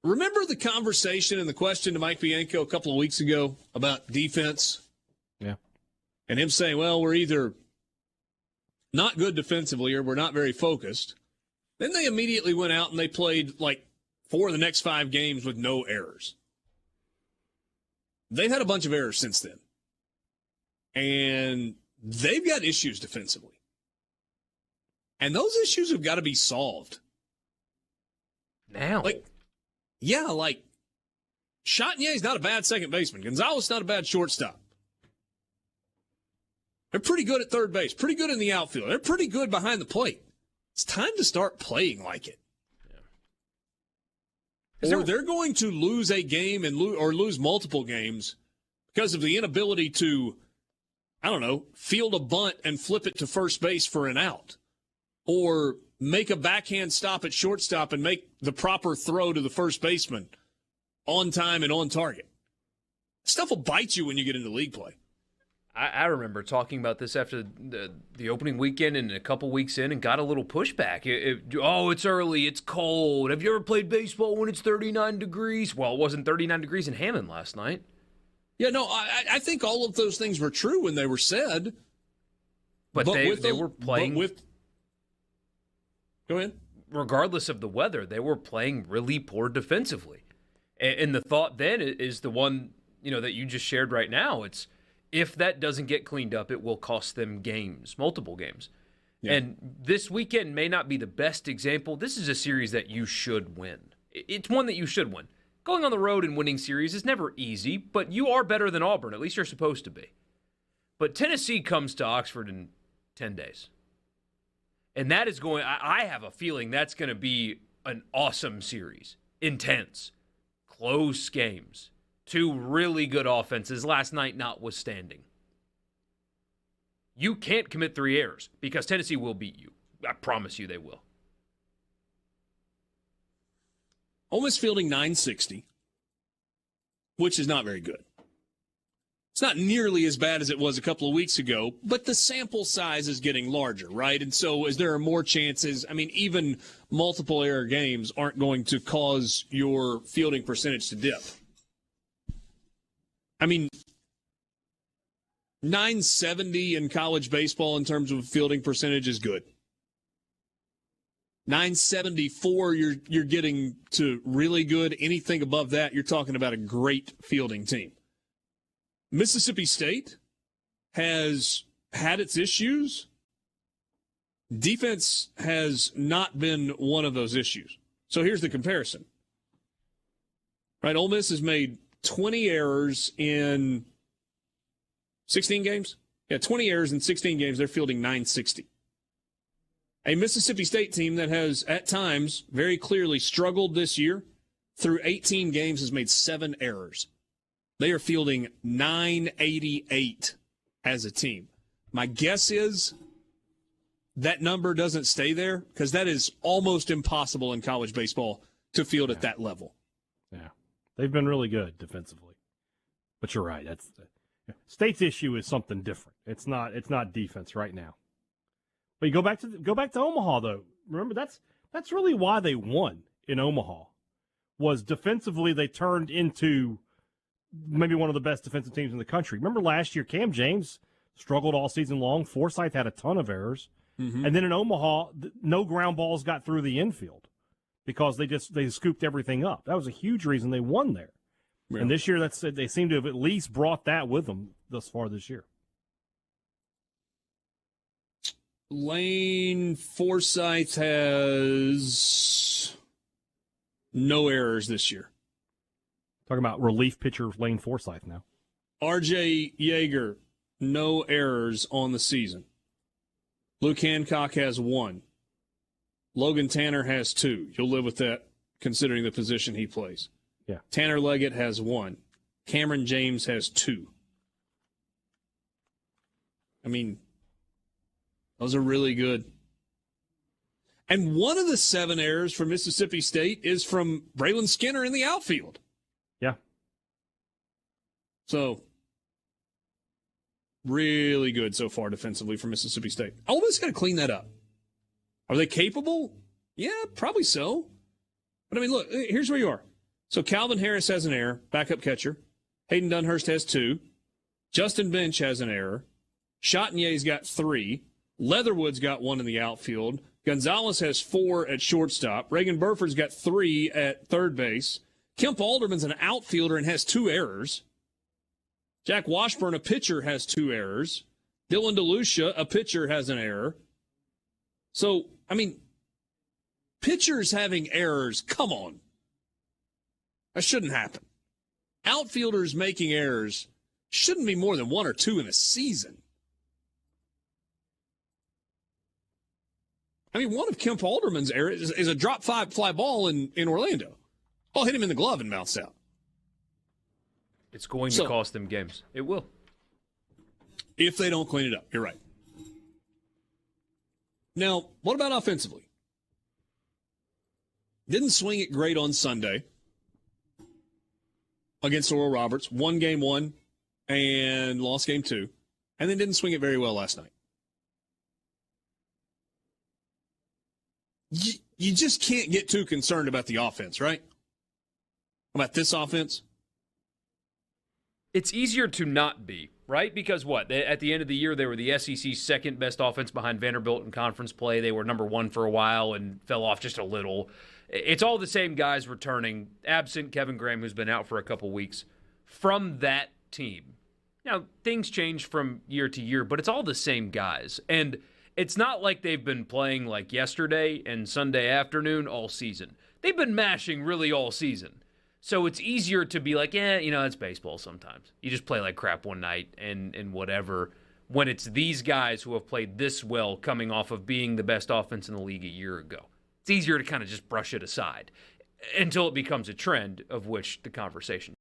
Remember the conversation and the question to Mike Bianco a couple of weeks ago about defense? Yeah. And him saying, well, we're either not good defensively or we're not very focused. Then they immediately went out and they played like 4 of the next 5 games with no errors. They've had a bunch of errors since then. And they've got issues defensively. And those issues have got to be solved. Now. Like Chatnier's not a bad second baseman. Gonzalez not a bad shortstop. They're pretty good at third base, pretty good in the outfield. They're pretty good behind the plate. It's time to start playing like it. Yeah. Or they're going to lose a game or lose multiple games because of the inability to, field a bunt and flip it to first base for an out. Or make a backhand stop at shortstop and make the proper throw to the first baseman on time and on target. Stuff will bite you when you get into league play. I remember talking about this after the opening weekend and a couple weeks in and got a little pushback. It's early, it's cold. Have you ever played baseball when it's 39 degrees? Well, it wasn't 39 degrees in Hammond last night. Yeah, no, I think all of those things were true when they were said. But they were playing... Go ahead. Regardless of the weather, they were playing really poor defensively. And the thought then is the one, that you just shared right now. It's if that doesn't get cleaned up, it will cost them games, multiple games. Yeah. And this weekend may not be the best example. This is a series that you should win. It's one that you should win. Going on the road and winning series is never easy, but you are better than Auburn. At least you're supposed to be. But Tennessee comes to Oxford in 10 days. And that is I have a feeling that's going to be an awesome series. Intense. Close games. 2 really good offenses, last night notwithstanding. You can't commit 3 errors because Tennessee will beat you. I promise you they will. Ole Miss fielding 960, which is not very good. It's not nearly as bad as it was a couple of weeks ago, but the sample size is getting larger, right? And so as there are more chances, even multiple error games aren't going to cause your fielding percentage to dip. 970 in college baseball in terms of fielding percentage is good. 974, you're getting to really good. Anything above that, you're talking about a great fielding team. Mississippi State has had its issues. Defense has not been one of those issues. So here's the comparison. Right, Ole Miss has made 20 errors in 16 games? Yeah, 20 errors in 16 games. They're fielding 960. A Mississippi State team that has, at times, very clearly struggled this year, through 18 games has made 7 errors. They are fielding 988 as a team. My guess is that number doesn't stay there because that is almost impossible in college baseball to field at that level. Yeah. They've been really good defensively. But you're right. State's issue is something different. It's not defense right now. But you go back to Omaha though. Remember that's really why they won in Omaha. Was defensively they turned into maybe one of the best defensive teams in the country. Remember last year, Cam James struggled all season long. Forsythe had a ton of errors. Mm-hmm. And then in Omaha, no ground balls got through the infield because they scooped everything up. That was a huge reason they won there. Yeah. And this year, they seem to have at least brought that with them thus far this year. Lane Forsythe has no errors this year. Talking about relief pitcher Lane Forsythe now. R.J. Yeager, no errors on the season. Luke Hancock has 1. Logan Tanner has 2. You'll live with that considering the position he plays. Yeah. Tanner Leggett has 1. Cameron James has 2. Those are really good. And one of the 7 errors for Mississippi State is from Braylon Skinner in the outfield. Yeah. So, really good so far defensively for Mississippi State. Ole Miss got to clean that up. Are they capable? Yeah, probably so. But look, here's where you are. So Calvin Harris has an error, backup catcher. Hayden Dunhurst has 2. Justin Bench has an error. Chatagnie's got 3. Leatherwood's got 1 in the outfield. Gonzalez has 4 at shortstop. Reagan Burford's got 3 at third base. Kemp Alderman's an outfielder and has 2 errors. Jack Washburn, a pitcher, has 2 errors. Dylan DeLucia, a pitcher, has an error. So, I mean, pitchers having errors, come on. That shouldn't happen. Outfielders making errors shouldn't be more than 1 or 2 in a season. I mean, one of Kemp Alderman's errors is a drop fly ball in Orlando. Ball hit him in the glove and bounced out. It's going to cost them games. It will. If they don't clean it up. You're right. Now, what about offensively? Didn't swing it great on Sunday against Oral Roberts. Won game 1 and lost game 2. And then didn't swing it very well last night. You just can't get too concerned about the offense, right? About this offense? It's easier to not be, right? Because at the end of the year, they were the SEC's second best offense behind Vanderbilt in conference play. They were number 1 for a while and fell off just a little. It's all the same guys returning, absent Kevin Graham, who's been out for a couple weeks, from that team. Now, things change from year to year, but it's all the same guys. And it's not like they've been playing like yesterday and Sunday afternoon all season. They've been mashing really all season. So it's easier to be like, it's baseball sometimes. You just play like crap one night and whatever. When it's these guys who have played this well coming off of being the best offense in the league a year ago. It's easier to kind of just brush it aside until it becomes a trend of which the conversation